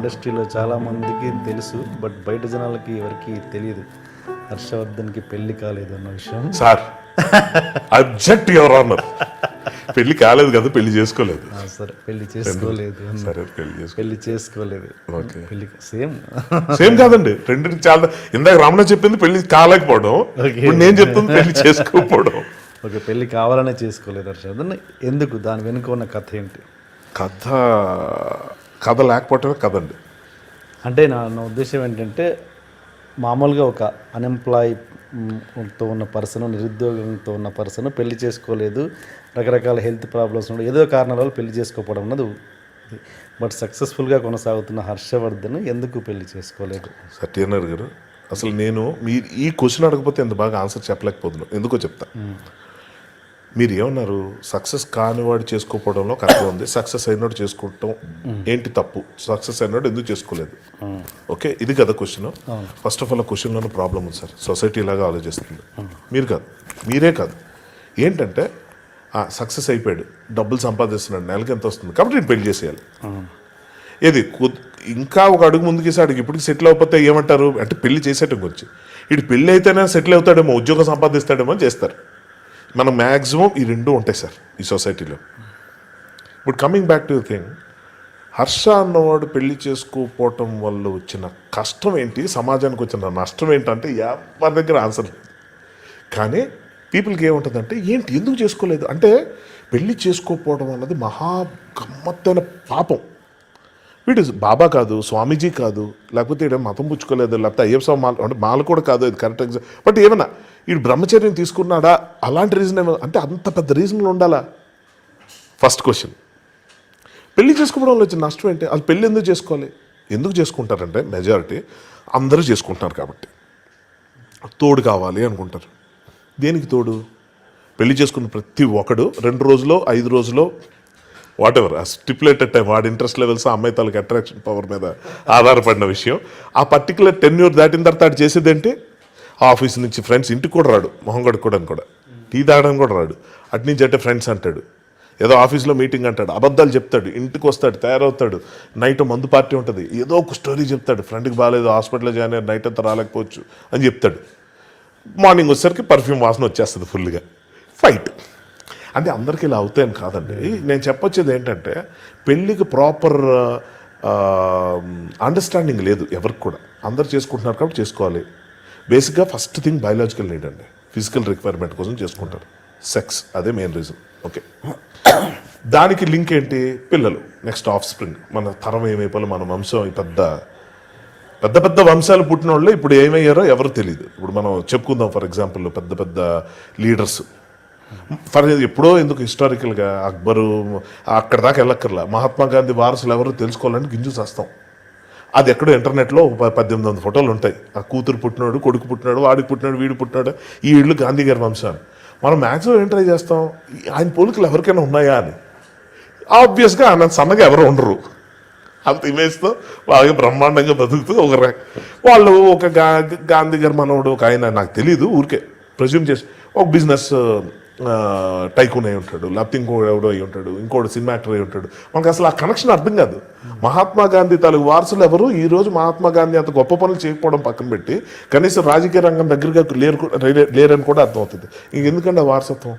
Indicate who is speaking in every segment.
Speaker 1: ఇండస్ట్రీలో చాలామందికి తెలుసు, బట్ బయట జనాలకి ఎవరికి తెలియదు హర్షవర్ధన్కి పెళ్లి కాలేదు అన్న విషయం.
Speaker 2: సార్ అబ్జెక్ట్ యువర్ ఆనర్, పెళ్లి కాలేదు కదా, పెళ్లి చేసుకోలేదు.
Speaker 1: సరే పెళ్లి చేసుకోలేదు,
Speaker 2: సరే
Speaker 1: పెళ్లి చేసుకోలేదు.
Speaker 2: ఓకే,
Speaker 1: పెళ్లి సేమ్
Speaker 2: సేమ్ కాదండి, రెండింటికి చాలా. ఇందాక రమణ చెప్పింది పెళ్లి కాలేకపోవడం, ఇప్పుడు నేను చెప్తుంది పెళ్లి చేసుకోకపోవడం.
Speaker 1: ఓకే, పెళ్లి కావాలనే చేసుకోలేదు హర్షవర్ధన్, ఎందుకు? దాని వెనుక ఉన్న కథ ఏంటి?
Speaker 2: కథ లేకపోవటమే కదండి.
Speaker 1: అంటే నా ఉద్దేశం ఏంటంటే, మామూలుగా ఒక అన్ఎంప్లాయ్తో ఉన్న పర్సన్, నిరుద్యోగంతో ఉన్న పర్సన్ పెళ్లి చేసుకోలేదు, రకరకాల హెల్త్ ప్రాబ్లమ్స్ ఉన్నాయి, ఏదో కారణాల వల్ల పెళ్లి చేసుకోకపోవడం అన్నది. బట్ సక్సెస్ఫుల్గా కొనసాగుతున్న హర్షవర్ధన్ ఎందుకు పెళ్లి చేసుకోలేదు?
Speaker 2: సత్యనారాయణ గారు, అసలు నేను మీరు ఈ క్వశ్చన్ అడగకపోతే ఎంత బాగా ఆన్సర్ చెప్పలేకపోతున్నాను. ఎందుకో చెప్తా. మీరు ఏమన్నారు, సక్సెస్ కానివాడు చేసుకోకపోవడంలో కరెక్ట్గా ఉంది, సక్సెస్ అయినోడు చేసుకోవటం ఏంటి తప్పు, సక్సెస్ అయినోడు ఎందుకు చేసుకోలేదు? ఓకే, ఇది కదా క్వశ్చన్. ఫస్ట్ ఆఫ్ ఆల్ ఆ క్వశ్చన్లోనే ప్రాబ్లం ఉంది సార్. సొసైటీ ఇలాగా ఆలోచిస్తుంది. మీరు కాదు, మీరే కాదు. ఏంటంటే సక్సెస్ అయిపోయాడు, డబ్బులు సంపాదిస్తున్నాడు, నెలకి ఎంత వస్తుంది కాబట్టి నేను పెళ్లి చేసేయాలి. ఏది ఇంకా ఒక అడుగు ముందుకేసి అడుగు ఇప్పటికి సెటిల్ అయిపోతే ఏమంటారు అంటే, పెళ్లి చేసేటం గురించి. ఇటు పెళ్లి అయితేనే సెటిల్ అవుతాడేమో, ఉద్యోగం సంపాదిస్తాడేమో అని చేస్తారు. మనం మ్యాక్సిమం ఈ రెండు ఉంటాయి సార్ ఈ సొసైటీలో. ఇప్పుడు coming back to the thing, Harsha అన్నవాడు పెళ్లి చేసుకోకపోవటం వల్ల వచ్చిన కష్టం ఏంటి, సమాజానికి వచ్చిన నష్టం ఏంటంటే ఎవరి దగ్గర ఆన్సర్ లేదు. కానీ పీపుల్కి ఏముంటుందంటే, ఏంటి ఎందుకు చేసుకోలేదు అంటే, పెళ్లి చేసుకోకపోవడం అన్నది మహా గమ్మత్తైన పాపం. వీడు బాబా కాదు, స్వామీజీ కాదు, లేకపోతే ఈడ మతం పుచ్చుకోలేదు, లేకపోతే అయ్యప్ప స్వామి మాల అంటే మాల కూడా కాదు, ఇది కరెక్ట్ ఎగ్జామ్. బట్ ఏమన్నా వీడు బ్రహ్మచర్యం తీసుకున్నాడా, అలాంటి రీజన్ ఏమన్నా అంటే అంత పెద్ద రీజన్లు ఉండాలా? First question. పెళ్లి చేసుకోవడంలో వచ్చిన నష్టం ఏంటి? అది పెళ్ళి ఎందుకు చేసుకోవాలి? ఎందుకు చేసుకుంటారంటే, మెజారిటీ అందరూ చేసుకుంటున్నారు కాబట్టి. తోడు కావాలి అనుకుంటారు. దేనికి తోడు? పెళ్లి చేసుకున్న ప్రతి ఒక్కడు 2 రోజులో 5 రోజులో వాట్ ఎవర్ ఆ స్టిపులేటెడ్ టైం, వాడి ఇంట్రెస్ట్ లెవెల్స్, ఆ అమ్మాయి తాలూకు అట్రాక్షన్ పవర్ మీద ఆధారపడిన విషయం. ఆ పర్టికులర్ టెన్యూర్ దాటిన తర్వాత ఆడు చేసేది ఏంటి? ఆఫీస్ నుంచి ఫ్రెండ్స్, ఇంటికి కూడా రాడు, మొహం కడుక్కోవడానికి కూడా, టీ తాగడానికి కూడా రాడు. అటు నుంచి అంటే ఫ్రెండ్స్ అంటాడు, ఏదో ఆఫీస్లో మీటింగ్ అంటాడు, అబద్ధాలు చెప్తాడు, ఇంటికి వస్తాడు, తయారవుతాడు, నైట్ మందు పార్టీ ఉంటుంది, ఏదో ఒక స్టోరీ చెప్తాడు, ఫ్రెండ్కి బాగాలేదు, హాస్పిటల్లో జాయిన్ అయ్యారు, నైట్ అంతా రాలేకపోవచ్చు అని చెప్తాడు. మార్నింగ్ వచ్చేసరికి పర్ఫ్యూమ్ వాసన వచ్చేస్తుంది ఫుల్గా. ఫైట్ అంటే అందరికీ ఇలా అవుతాయని కాదండి. నేను చెప్పొచ్చేది ఏంటంటే, పెళ్ళికి ప్రాపర్ అండర్స్టాండింగ్ లేదు ఎవరికి కూడా. అందరు చేసుకుంటున్నారు కాబట్టి చేసుకోవాలి. బేసిక్గా ఫస్ట్ థింగ్ బయాలజికల్ నీడ్ అండి, ఫిజికల్ రిక్వైర్మెంట్ కోసం చేసుకుంటారు, సెక్స్, అదే మెయిన్ రీజన్. ఓకే, దానికి లింక్ ఏంటి? పిల్లలు, నెక్స్ట్ ఆఫ్ స్ప్రింగ్, మన తరం ఏమైపోవాలి, మన వంశం. పెద్ద పెద్ద పెద్ద వంశాలు పుట్టిన వాళ్ళు ఇప్పుడు ఏమయ్యారో ఎవరు తెలియదు. ఇప్పుడు మనం చెప్పుకుందాం, ఫర్ ఎగ్జాంపుల్ పెద్ద పెద్ద లీడర్స్, ఎప్పుడో ఎందుకు హిస్టారికల్గా అక్బరు అక్కడ దాకా వెళ్ళక్కర్లా, మహాత్మా గాంధీ వారసులు ఎవరు తెలుసుకోవాలని గింజు చేస్తాం. అది ఎక్కడో ఇంటర్నెట్లో 1800 ఫోటోలు ఉంటాయి. ఆ కూతురు పుట్టినాడు, కొడుకు పుట్టినాడు, వాడికి పుట్టినాడు, వీడు పుట్టినాడు, ఈ ఇళ్ళు గాంధీ గారి వంశాన్ని. మనం మ్యాక్సిమం ఏం ట్రై చేస్తాం, ఆయన పోలికలు ఎవరికైనా ఉన్నాయా అని. ఆబ్వియస్గా ఆయన సన్నగా ఎవరు ఉండరు, అంత ఇమేజ్తో బాగా బ్రహ్మాండంగా బతుకుతూ వాళ్ళు ఒక గాంధీ గారి మనవడు ఒక ఆయన, నాకు తెలీదు, ఊరికే ప్రెజ్యూమ్ చేసి ఒక బిజినెస్ టైకూన్ అయి ఉంటాడు, లేకపోతే ఇంకోటి ఎవడో అయి ఉంటాడు, ఇంకోటి సినిమా యాక్టర్ అయి ఉంటాడు. మనకు అసలు ఆ కనెక్షన్ అర్థం కాదు. మహాత్మా గాంధీ తాలూకు వారసులు ఎవరు? ఈరోజు మహాత్మా గాంధీ అంత గొప్ప పనులు చేయకపోవడం పక్కన పెట్టి కనీసం రాజకీయ రంగం దగ్గరగా లేరని కూడా అర్థమవుతుంది. ఇంకెందుకంటే ఆ వారసత్వం.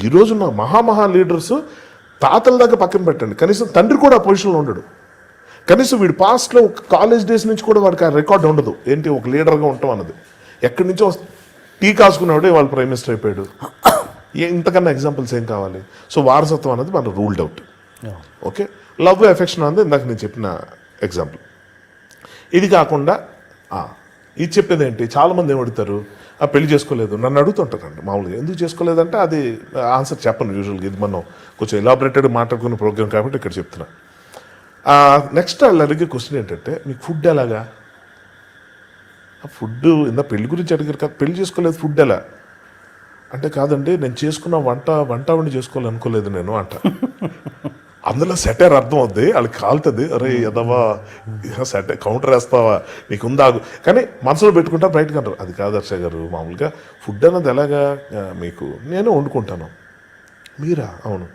Speaker 2: ఈరోజున్న మహా లీడర్స్ తాతల దాకా పక్కన పెట్టండి, కనీసం తండ్రి కూడా ఆ పొజిషన్లో ఉండడు. కనీసం వీడు పాస్ట్లో కాలేజ్ డేస్ నుంచి కూడా వాడికి ఆ రికార్డ్ ఉండదు, ఏంటి ఒక లీడర్గా ఉంటాం అన్నది. ఎక్కడి నుంచో టీ కాసుకున్నాడే వాళ్ళు ప్రైమ్ మినిస్టర్ అయిపోయాడు. ఇంతకన్నా ఎగ్జాంపుల్స్ ఏం కావాలి? సో వారసత్వం అనేది మనం ruled out. Okay, love affection అనేది ఇందాక నేను చెప్పిన ఎగ్జాంపుల్. ఇది కాకుండా ఇది చెప్పేది ఏంటి, చాలామంది ఏమడుగుతారు, పెళ్లి చేసుకోలేదు, నన్ను అడుగుతుంటారండి మామూలుగా, ఎందుకు చేసుకోలేదంటే అది ఆన్సర్ చెప్పను యూజువల్గా. ఇది మనం కొంచెం ఎలాబరేటెడ్ మాట్లాడుకునే ప్రోగ్రామ్ కాబట్టి ఇక్కడ చెప్తున్నా. నెక్స్ట్ వాళ్ళు అడిగే క్వశ్చన్ ఏంటంటే, మీకు ఫుడ్ ఎలాగా? ఫుడ్ ఇందా పెళ్లి గురించి అడిగారు కదా, పెళ్లి చేసుకోలేదు, ఫుడ్ ఎలా అంటే, కాదండి నేను చేసుకున్న వంట వండి చేసుకోవాలనుకోలేదు నేను అంట. అందులో సెటర్ అర్థం అవుద్ది, వాళ్ళకి కాలుతుంది, అరే ఎదవా సెటర్ కౌంటర్ వేస్తావా, నీకు ఉందాగు, కానీ మనసులో పెట్టుకుంటా బయటకు అంటారు. అది కాదు హర్ష గారు, మామూలుగా ఫుడ్ అన్నది ఎలాగా మీకు, నేను వండుకుంటాను. మీరా? అవును.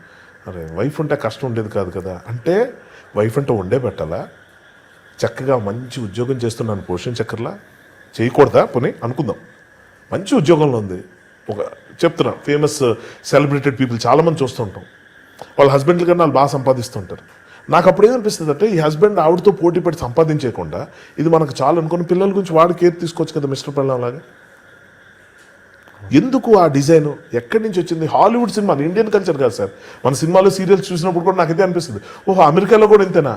Speaker 2: అరే వైఫ్ ఉంటే కష్టం ఉండేది కాదు కదా అంటే, వైఫ్ అంటే వండే పెట్టాలా, చక్కగా మంచి ఉద్యోగం చేస్తున్నాను పోషించక్కర్లా, చేయకూడదా పోనీ అనుకుందాం. మంచి ఉద్యోగంలో ఉంది, ఒక చెప్తున్నా ఫేమస్ సెలబ్రేటెడ్ పీపుల్ చాలామంది చూస్తుంటాం, వాళ్ళ హస్బెండ్ల కన్నా వాళ్ళు బాగా సంపాదిస్తుంటారు. నాకు అప్పుడు ఏమనిపిస్తుంది అంటే, ఈ హస్బెండ్ ఆవిడతో పోటీ పడి సంపాదించకుండా ఇది మనకు చాలు అనుకుని పిల్లల గురించి వాడు కేర్ తీసుకోవచ్చు కదా మిస్టర్ పెళ్ళం లాగా. ఎందుకు ఆ డిజైన్ ఎక్కడి నుంచి వచ్చింది? హాలీవుడ్ సినిమా, ఇండియన్ కల్చర్ కాదు సార్. మన సినిమాలో సీరియల్స్ చూసినప్పుడు కూడా నాకు ఇదే అనిపిస్తుంది, ఓహో అమెరికాలో కూడా ఇంతేనా,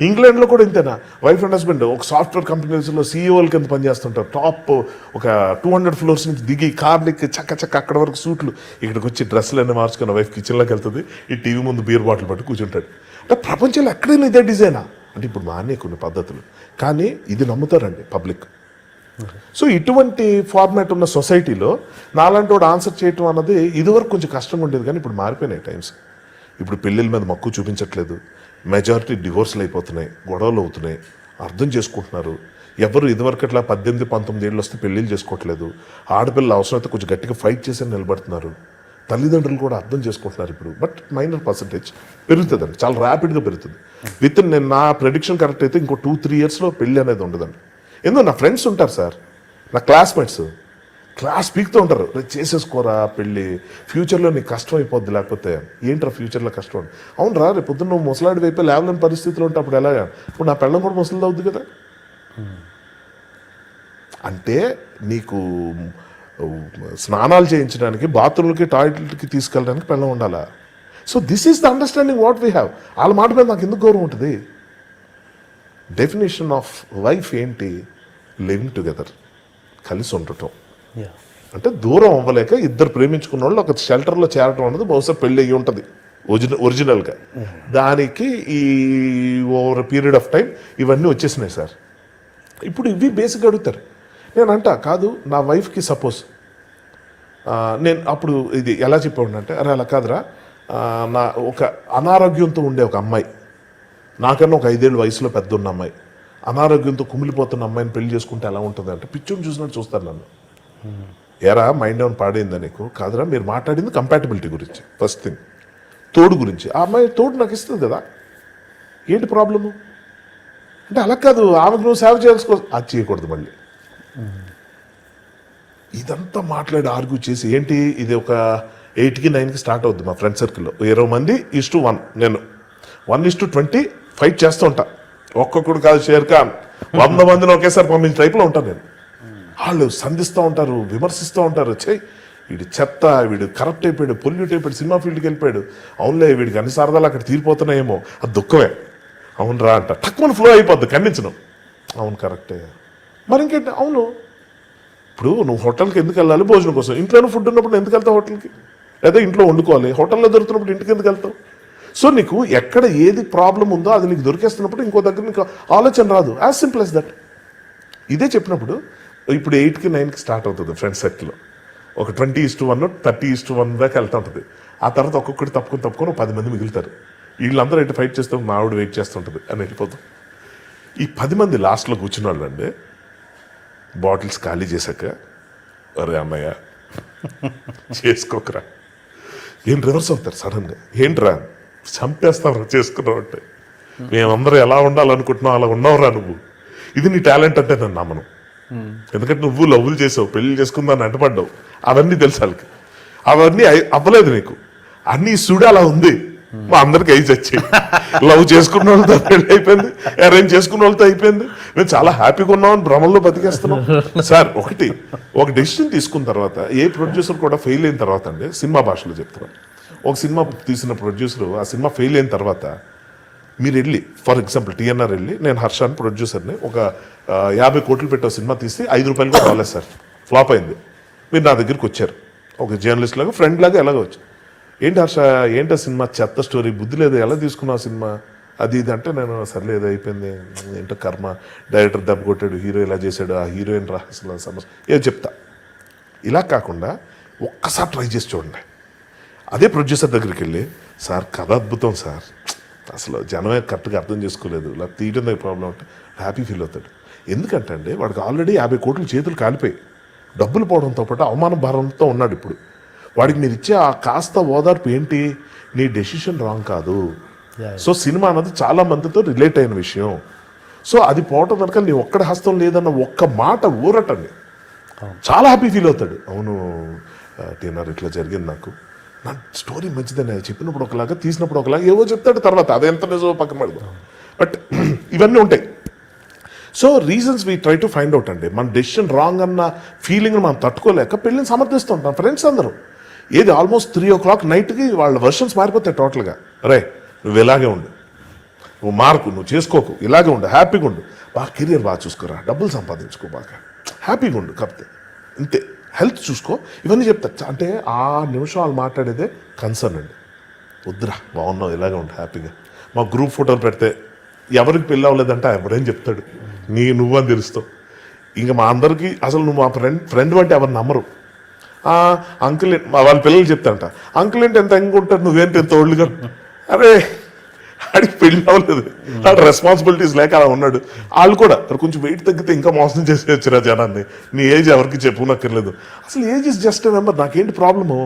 Speaker 2: ఇంగ్లాండ్లో కూడా ఇంతేనా? వైఫ్ అండ్ హస్బెండ్ ఒక సాఫ్ట్వేర్ కంపెనీస్లో సీఈఓల కింద పనిచేస్తుంటారు, టాప్ ఒక 200 ఫ్లోర్స్ నుంచి దిగి కార్లకి చక్క అక్కడ వరకు సూట్లు, ఇక్కడికి వచ్చి డ్రెస్సులు అన్నీ మార్చుకున్న వైఫ్ కిచెన్లోకి వెళ్తుంది, ఈ టీవీ ముందు బీర్ బాటిల్ పట్టు కూర్చుంటాడు. అంటే ప్రపంచంలో ఎక్కడైనా ఇదే డిజైనా అంటే? ఇప్పుడు మానే కొన్ని పద్ధతులు, కానీ ఇది నమ్ముతారండి పబ్లిక్. సో ఇటువంటి ఫార్మాట్ ఉన్న సొసైటీలో నాలాంటి వాడు ఆన్సర్ చేయటం అన్నది ఇదివరకు కొంచెం కష్టంగా ఉండేది, కానీ ఇప్పుడు మారిపోయినాయి టైమ్స్. ఇప్పుడు పెళ్ళిళ్ళ మీద మక్కువ చూపించట్లేదు, మెజారిటీ డివోర్స్లు అయిపోతున్నాయి, గొడవలు అవుతున్నాయి, అర్థం చేసుకుంటున్నారు. ఎవరు ఇదివరకు అట్లా 18-19 ఏళ్ళు వస్తే పెళ్ళిళ్ళు చేసుకోవట్లేదు, ఆడపిల్లలు అవసరమైతే కొంచెం గట్టిగా ఫైట్ చేసి నిలబడుతున్నారు, తల్లిదండ్రులు కూడా అర్థం చేసుకుంటున్నారు ఇప్పుడు. బట్ మైనర్ పర్సంటేజ్ పెరుగుతుందండి, చాలా ర్యాపిడ్గా పెరుగుతుంది. నేను నా ప్రెడిక్షన్ కరెక్ట్ అయితే ఇంకో 2-3 ఇయర్స్లో పెళ్ళి అనేది ఉండదండి. ఎందుకు నా ఫ్రెండ్స్ ఉంటారు సార్, నా క్లాస్మేట్స్ క్లాస్ పీక్తో ఉంటారు, చేసేసుకోరా పెళ్ళి, ఫ్యూచర్లో నీకు కష్టం అయిపోద్ది, లేకపోతే ఏంట్రా ఫ్యూచర్లో కష్టం అని. అవును రా, రేపు పొద్దున్న నువ్వు ముసలాడి వైపు లేవలేని పరిస్థితులు ఉంటే అప్పుడు ఎలాగా? ఇప్పుడు నా పెళ్ళం కూడా ముసలిది అవుద్ది కదా. అంటే నీకు స్నానాలు చేయించడానికి, బాత్రూమ్లకి, టాయిలెట్కి తీసుకెళ్ళడానికి పెళ్ళం ఉండాలా? So this is the understanding what we have. వాళ్ళ మాట మీద నాకు ఎందుకు గౌరవం ఉంటుంది? డెఫినేషన్ ఆఫ్ వైఫ్ ఏంటి? లివింగ్ టుగెదర్, కలిసి ఉండటం. అంటే దూరం అవ్వలేక ఇద్దరు ప్రేమించుకున్న వాళ్ళు ఒక షెల్టర్లో చేరటం అనేది బహుశా పెళ్ళి అయ్యి ఉంటుంది ఒరిజినల్గా. దానికి ఈ ఓవర్ పీరియడ్ ఆఫ్ టైం ఇవన్నీ వచ్చేసినాయి సార్. ఇప్పుడు ఇవి బేసిక్గా అడుగుతారు. నేను అంటా కాదు, నా వైఫ్కి సపోజ్ నేను అప్పుడు ఇది ఎలా చెప్పాడు అంటే, అరే అలా కాదురా, నా ఒక అనారోగ్యంతో ఉండే ఒక అమ్మాయి, నాకన్నా ఒక 5 ఏళ్ళ వయసులో పెద్ద ఉన్న అమ్మాయి, అనారోగ్యంతో కుమిలిపోతున్న అమ్మాయిని పెళ్లి చేసుకుంటే ఎలా ఉంటుంది అంటే పిచ్చుని చూసినట్టు చూస్తారు నన్ను. ఎరా మైండ్ ఏమైనా పాడైందా నీకు? కాదురా, మీరు మాట్లాడింది కంపాటబిలిటీ గురించి, ఫస్ట్ థింగ్, తోడు గురించి. ఆ అమ్మాయి తోడు నాకు ఇస్తుంది కదా, ఏంటి ప్రాబ్లము అంటే? అలా కాదు, ఆమెకు నువ్వు సేవ చేయాల్సుకో, అది చేయకూడదు మళ్ళీ. ఇదంతా మాట్లాడి ఆర్గ్యూ చేసి ఏంటి, ఇది ఒక 8కి 9కి స్టార్ట్ అవుద్ది మా ఫ్రెండ్ సర్కిల్లో. 20 మంది 1:1, నేను 1:20 ఫైట్ చేస్తూ ఉంటా. ఒక్కొక్కడు కాదు షేర్ ఖాన్, 100 మందిని ఒకేసారి పంపించిన టైప్లో ఉంటాను నేను. వాళ్ళు సంధిస్తూ ఉంటారు, విమర్శిస్తూ ఉంటారు, వీడి చెత్త, వీడు కరప్ట్ అయిపోయాడు, పొల్యూట్ అయిపోయాడు, సినిమా ఫీల్డ్కి వెళ్ళిపోయాడు, అవునులే వీడికి అన్ని సరదాలు అక్కడ తీరిపోతున్నాయేమో, అది దుఃఖమే, అవును రా అంట, తక్కువ ఫ్లో అయిపోద్ది ఖండించడం. అవును కరెక్టే, మరి ఇంకేంటి, అవును. ఇప్పుడు నువ్వు హోటల్కి ఎందుకు వెళ్ళాలి? భోజనం కోసం. ఇంట్లోనే ఫుడ్ ఉన్నప్పుడు ఎందుకు వెళ్తావు హోటల్కి? లేదా ఇంట్లో వండుకోవాలి, హోటల్లో దొరుకుతున్నప్పుడు ఇంటికి ఎందుకు వెళ్తావు? సో నీకు ఎక్కడ ఏది ప్రాబ్లం ఉందో అది నీకు దొరికేస్తున్నప్పుడు ఇంకో దగ్గర నీకు ఆలోచన రాదు. As simple as that. ఇదే చెప్పినప్పుడు ఇప్పుడు 8కి 9కి స్టార్ట్ అవుతుంది ఫ్రెండ్స్ సర్కిల్లో. ఒక 20:1, 30:1 దాకా వెళ్తూ ఉంటుంది. ఆ తర్వాత ఒక్కొక్కటి తప్పుకొని 10 మంది మిగులుతారు. వీళ్ళందరూ ఎటు ఫైట్ చేస్తాం, మా ఆవిడ వెయిట్ చేస్తుంటుంది అని వెళ్ళిపోతాం. ఈ 10 మంది లాస్ట్లో కూర్చున్న వాళ్ళండి బాటిల్స్ ఖాళీ చేశాక, అరే అన్నయ్య చేసుకోకరా, ఏం రివర్స్ అవుతారు సడన్గా, ఏంట్రా చంపేస్తావురా చేసుకున్నావు అంటే, మేమందరూ ఎలా ఉండాలనుకుంటున్నావు అలా ఉన్నావురా నువ్వు, ఇది నీ టాలెంట్ అంటే నన్ను నమ్మను. ఎందుకంటే నువ్వు లవ్వులు చేసావు, పెళ్లి చేసుకుందాన్ని అంటపడ్డావు, అవన్నీ తెలుసు వాళ్ళకి. అవన్నీ అవ్వలేదు నీకు, అన్నీ సుడి అలా ఉంది. మా అందరికి ఐజ్ వచ్చాయి. లవ్ చేసుకున్న వాళ్ళతో పెళ్లి అయిపోయింది, అరేంజ్ చేసుకున్న వాళ్ళతో అయిపోయింది, మేము చాలా హ్యాపీగా ఉన్నామని భ్రమంలో బతికేస్తున్నాం సార్. ఒక డెసిషన్ తీసుకున్న తర్వాత, ఏ ప్రొడ్యూసర్ కూడా ఫెయిల్ అయిన తర్వాత అండి, సినిమా భాషలో చెప్తున్నాను, ఒక సినిమా తీసిన ప్రొడ్యూసర్ ఆ సినిమా ఫెయిల్ అయిన తర్వాత మీరు వెళ్ళి, ఫర్ ఎగ్జాంపుల్ TNR వెళ్ళి, నేను హర్షాన్ ప్రొడ్యూసర్ని, ఒక 50 కోట్లు పెట్టే సినిమా తీసి 5 రూపాయలు కూడా రాలేదు సార్, ఫ్లాప్ అయింది. మీరు నా దగ్గరికి వచ్చారు ఒక జర్నలిస్ట్ లాగా, ఫ్రెండ్ లాగా ఎలాగో వచ్చారు. ఏంటి హర్ష, ఏంటో సినిమా చెత్త స్టోరీ, బుద్ధి లేదు, ఎలా తీసుకున్నావు సినిమా అది ఇది అంటే, నేను సర్లేదు అయిపోయింది, ఏంటో కర్మ, డైరెక్టర్ దెబ్బ కొట్టాడు, హీరో ఇలా చేశాడు, ఆ హీరోయిన్ రా అసలు సమస్య ఏదో చెప్తా. ఇలా కాకుండా ఒక్కసారి ట్రై చేసి చూడండి. అదే ప్రొడ్యూసర్ దగ్గరికి వెళ్ళి, సార్ కథ అద్భుతం సార్, అసలు జనమే కరెక్ట్గా అర్థం చేసుకోలేదు, ఇలా తీయడం దగ్గర ప్రాబ్లం అంటే హ్యాపీ ఫీల్ అవుతాడు. ఎందుకంటే అండి వాడికి ఆల్రెడీ 50 కోట్లు చేతులు కాలిపోయి, డబ్బులు పోవడంతో పాటు అవమాన భారంతో ఉన్నాడు. ఇప్పుడు వాడికి మీరు ఇచ్చే ఆ కాస్త ఓదార్పు ఏంటి, నీ డెసిషన్ రాంగ్ కాదు, సో సినిమా అన్నది చాలా మందితో రిలేట్ అయిన విషయం. సో అది పోవటం కనుక నీ ఒక్కడ హస్తం లేదన్న ఒక్క మాట ఊరటండి చాలా హ్యాపీ ఫీల్ అవుతాడు. అవును టీనర్ ఇట్లా జరిగింది, నా స్టోరీ మంచిదని చెప్పినప్పుడు ఒకలాగా, తీసినప్పుడు ఒకలాగా ఏవో చెప్తాడు. తర్వాత అది ఎంత నిజమో పక్కన పెడదాం. బట్ ఇవన్నీ ఉంటాయి. So reasons we try to find out అండి. మన డెసిషన్ రాంగ్ అన్న ఫీలింగ్ మనం తట్టుకోలేక పెళ్ళిని సమర్థిస్తుంటాం. ఫ్రెండ్స్ అందరూ ఏది ఆల్మోస్ట్ 3 o'clock నైట్కి వాళ్ళ వర్షన్స్ మారిపోతాయి టోటల్గా. రే నువ్వు ఇలాగే ఉండు, నువ్వు మార్కు, నువ్వు చేసుకోకు, ఇలాగే ఉండు, హ్యాపీగా ఉండు, బాగా కెరియర్ బాగా చూసుకోరా, డబ్బులు సంపాదించుకో, బాగా హ్యాపీగా ఉండు, కాకపోతే ఇంతే, హెల్త్ చూసుకో, ఇవన్నీ చెప్తా. అంటే ఆ నిమిషం వాళ్ళు మాట్లాడేదే కన్సర్న్ అండి. వద్దురా బాగున్నావు, ఇలాగే ఉండు, హ్యాపీగా. మా గ్రూప్ ఫోటోలు పెడితే ఎవరికి పెళ్ళి అవ్వలేదంటే ఎవరేం చెప్తాడు, నువ్వని తెలుస్తావు. ఇంకా మా అందరికీ అసలు నువ్వు మా ఫ్రెండ్ అంటే ఎవరు నమ్మరు. అంకుల్ వాళ్ళ పిల్లలు చెప్తారంట, అంకుల్ ఏంటి ఎంత ఎంగా ఉంటారు, నువ్వేంటి ఎంత ఓల్డ్గా. అరే ఆడికి పెళ్ళి అవ్వలేదు, ఆడ రెస్పాన్సిబిలిటీస్ లేక అలా ఉన్నాడు. వాళ్ళు కూడా కొంచెం వెయిట్ తగ్గితే ఇంకా మోసం చేసేయచ్చురా జనాన్ని, నీ ఏజ్ ఎవరికి చెప్పునక్కర్లేదు. అసలు ఏజ్ ఇస్ జస్ట్ నెంబర్. నాకేంటి ప్రాబ్లము,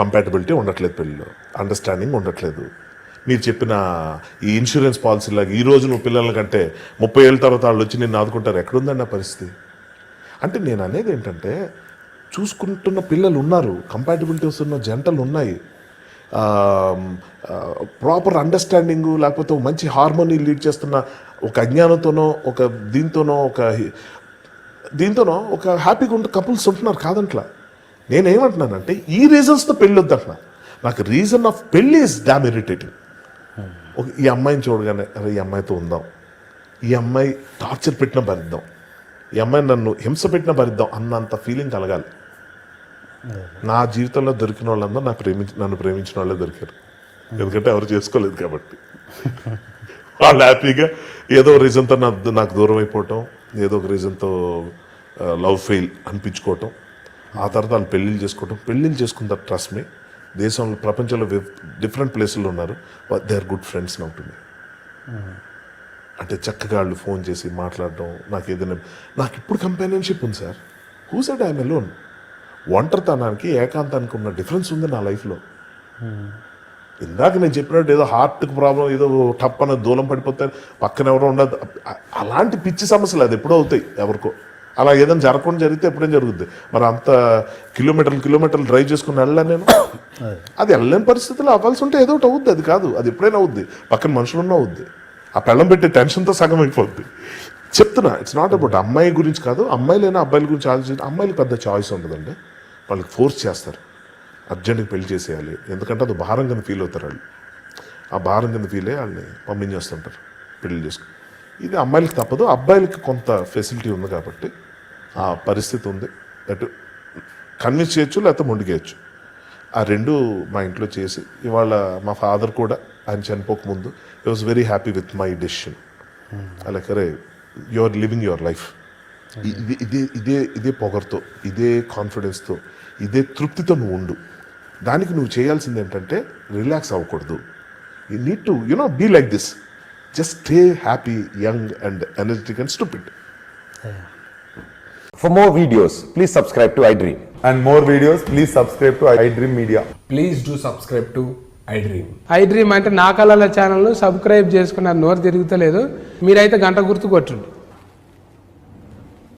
Speaker 2: కంపాటబిలిటీ ఉండట్లేదు పెళ్ళిలో, అండర్స్టాండింగ్ ఉండట్లేదు. మీరు చెప్పిన ఈ ఇన్సూరెన్స్ పాలసీ లాగా ఈ రోజు నువ్వు పిల్లల కంటే 30 ఏళ్ళ తర్వాత వాళ్ళు వచ్చి నిన్ను ఆదుకుంటారు, ఎక్కడుందండి ఆ పరిస్థితి? అంటే నేను అనేది ఏంటంటే చూసుకుంటున్న పిల్లలు ఉన్నారు, కంపాటబిలిటీస్ ఉన్న జంటలు ఉన్నాయి, ప్రాపర్ అండర్స్టాండింగు లేకపోతే మంచి హార్మోనీ లీడ్ చేస్తున్న ఒక అజ్ఞానంతోనో ఒక దీంతోనో ఒక హ్యాపీగా ఉంటే కపుల్స్ ఉంటున్నారు, కాదంట్లా. నేనేమంటున్నానంటే ఈ రీజన్స్తో పెళ్ళి వద్దంటున్నా. నాకు రీజన్ ఆఫ్ పెళ్ళి ఈజ్ డామ్ ఇరిటేటింగ్. ఈ అమ్మాయిని చూడగానే అరే ఈ అమ్మాయితో ఉందాం, ఈ అమ్మాయి టార్చర్ పెట్టినా భరిద్దాం, ఈ అమ్మాయి నన్ను హింస పెట్టినా భరిద్దాం అన్నంత ఫీలింగ్ కలగాలి. నా జీవితంలో దొరికిన వాళ్ళందరూ నన్ను ప్రేమించిన వాళ్ళే దొరికారు, ఎందుకంటే ఎవరు చేసుకోలేదు కాబట్టి. వాళ్ళు హ్యాపీగా ఏదో రీజన్తో నాకు దూరం అయిపోవటం, ఏదో ఒక రీజన్తో లవ్ ఫెయిల్ అనిపించుకోవటం, ఆ తర్వాత వాళ్ళు పెళ్ళిళ్ళు చేసుకున్న తర్వాత ట్రస్ట్ మీ దేశంలో ప్రపంచంలో డిఫరెంట్ ప్లేసుల్లో ఉన్నారు, they are good friends now to me. అంటే చక్కగా వాళ్ళు ఫోన్ చేసి మాట్లాడడం, నాకు ఇప్పుడు కంపానియన్షిప్ ఉంది sir. Who said I'm alone? ఒంటరితనానికి ఏకాంతానికి ఉన్న డిఫరెన్స్ ఉంది నా లైఫ్లో. ఇందాక నేను చెప్పినట్టు ఏదో హార్ట్కి ప్రాబ్లం, ఏదో టప్ అనేది దూరం పడిపోతే పక్కన ఎవరో ఉండదు, అలాంటి పిచ్చి సమస్యలు అది ఎప్పుడో అవుతాయి ఎవరికో. అలా ఏదైనా జరగకుండా జరిగితే ఎప్పుడేం జరుగుద్ది? మరి అంత కిలోమీటర్లు డ్రైవ్ చేసుకుని వెళ్ళాను నేను. అది వెళ్ళలేని పరిస్థితుల్లో అవ్వాల్సి ఉంటే ఏదో ఒకటి అవుద్ది, అది కాదు, అది ఎప్పుడైనా అవుద్ది, పక్కన మనుషులున్నా అవుద్ది. ఆ పెళ్ళం పెట్టే టెన్షన్తో సగం అయిపోద్ది. చెప్తున్నా, ఇట్స్ నాట్ అబౌట్ అమ్మాయి గురించి కాదు, అమ్మాయిలైనా అబ్బాయిల గురించి ఆలోచించి. అమ్మాయిలకు పెద్ద చాయిస్ ఉండదండి, వాళ్ళకి ఫోర్స్ చేస్తారు అర్జెంట్గా పెళ్లి చేసేయాలి, ఎందుకంటే అది భారం కింద ఫీల్ అవుతారు వాళ్ళు. ఆ భారం కింద ఫీల్ అయ్యి వాళ్ళని పంపించేస్తుంటారు పెళ్లి చేసుకుని. ఇది అమ్మాయిలకి తప్పదు, అబ్బాయిలకి కొంత ఫెసిలిటీ ఉంది కాబట్టి ఆ పరిస్థితి ఉంది. అటు కన్విన్స్ చేయొచ్చు, లేకపోతే మొండిగేయచ్చు. ఆ రెండు మా ఇంట్లో చేసి ఇవాళ మా ఫాదర్ కూడా ఆయన చనిపోకముందు I was very happy with my decision. అలాగే అరే you are living your life, ఇదే పొగర్తో, ఇదే కాన్ఫిడెన్స్తో, ఇదే తృప్తితో నువ్వు ఉండు. దానికి నువ్వు చేయాల్సింది ఏంటంటే రిలాక్స్ అవ్వకూడదు. You need to be like this, just stay happy, young and energetic and stupid.
Speaker 3: For more videos, please subscribe to iDream.
Speaker 4: And more videos, please subscribe to iDream Media.
Speaker 5: Please do subscribe to iDream.
Speaker 6: iDream అంటే నా కళల channel subscribe చేసుకున్నారు, నోరు తిరుగుతలేదు, మీరైతే గంట గుర్తు కొట్టండి.